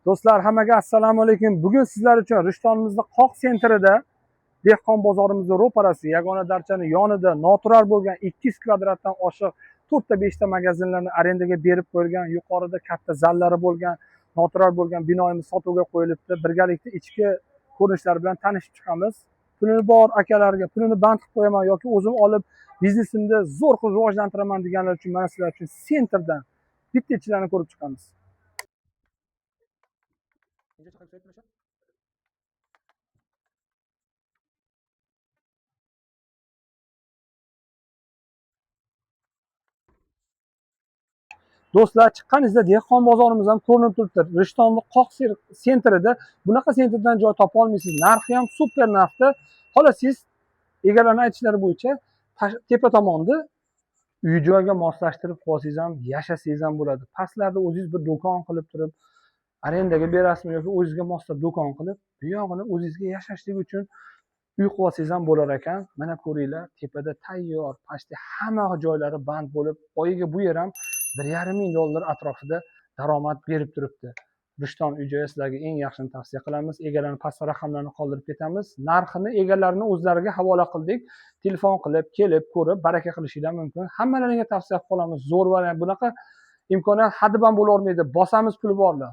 Do'stlar, hammaga assalomu alaykum. Bugun sizlar uchun Rishtonimizda Qoq sentrida, dehqon bozorimizning ro'parasi, yagona darchaning yonida noturar bo'lgan 200 kvadratdan oshiq 4 ta 5 ta magazinlarni arendaga berib qo'yilgan, yuqorida katta zallari bo'lgan, noturar bo'lgan binoimiz sotuvga qo'yilibdi. Birgalikda ichki ko'rinishlari bilan tanishib chiqamiz. Pulini bor akalarga pulini band qilib qo'yaman yoki o'zim olib biznesimni zo'r qilib rivojlantiraman deganlar uchun mana sizlar uchun sentrdan bitta ichilarini ko'rib chiqamiz. Do'stlar, chiqqaningizda dehqon bozorimiz ham ko'rinib turibdi. Rishtonni Qoq sentrida bunaqa sentrdan joy topa olmaysiz. Narxi ham super narxda. Xolos siz egalarning aytishlari bo'yicha tepa tomonda uy joyga moslashtirib qolsangiz ham, yashasangiz ham bo'ladi. Pastlarda o'zingiz bir do'kon qilib turib, arendaga berasizmi yoki o'zingizga moslab do'kon qilib, bu yog'ini o'zingizga yashashlik uchun uy qilib olsangiz ham bo'lar ekan. Mana ko'ringlar, tepada tayyor, pastda hamma joylari band bo'lib, oyiga bu yer ham $1,5 ming atrofida daromad berib turibdi. Rishton uy-joyi sizlarga eng yaxshini tavsiya qilamiz. Egalarning pastda raqamlarini qoldirib ketamiz. Narxini egalarning o'zlariga havola qildik. Telefon qilib, kelib, ko'rib, baraka qilishinglar mumkin. Hammalaringga tavsiya qilamiz. Zo'r variant. Bunaqa imkoniyat haddiban bo'la olmaydi. Bosamiz, puli borlar.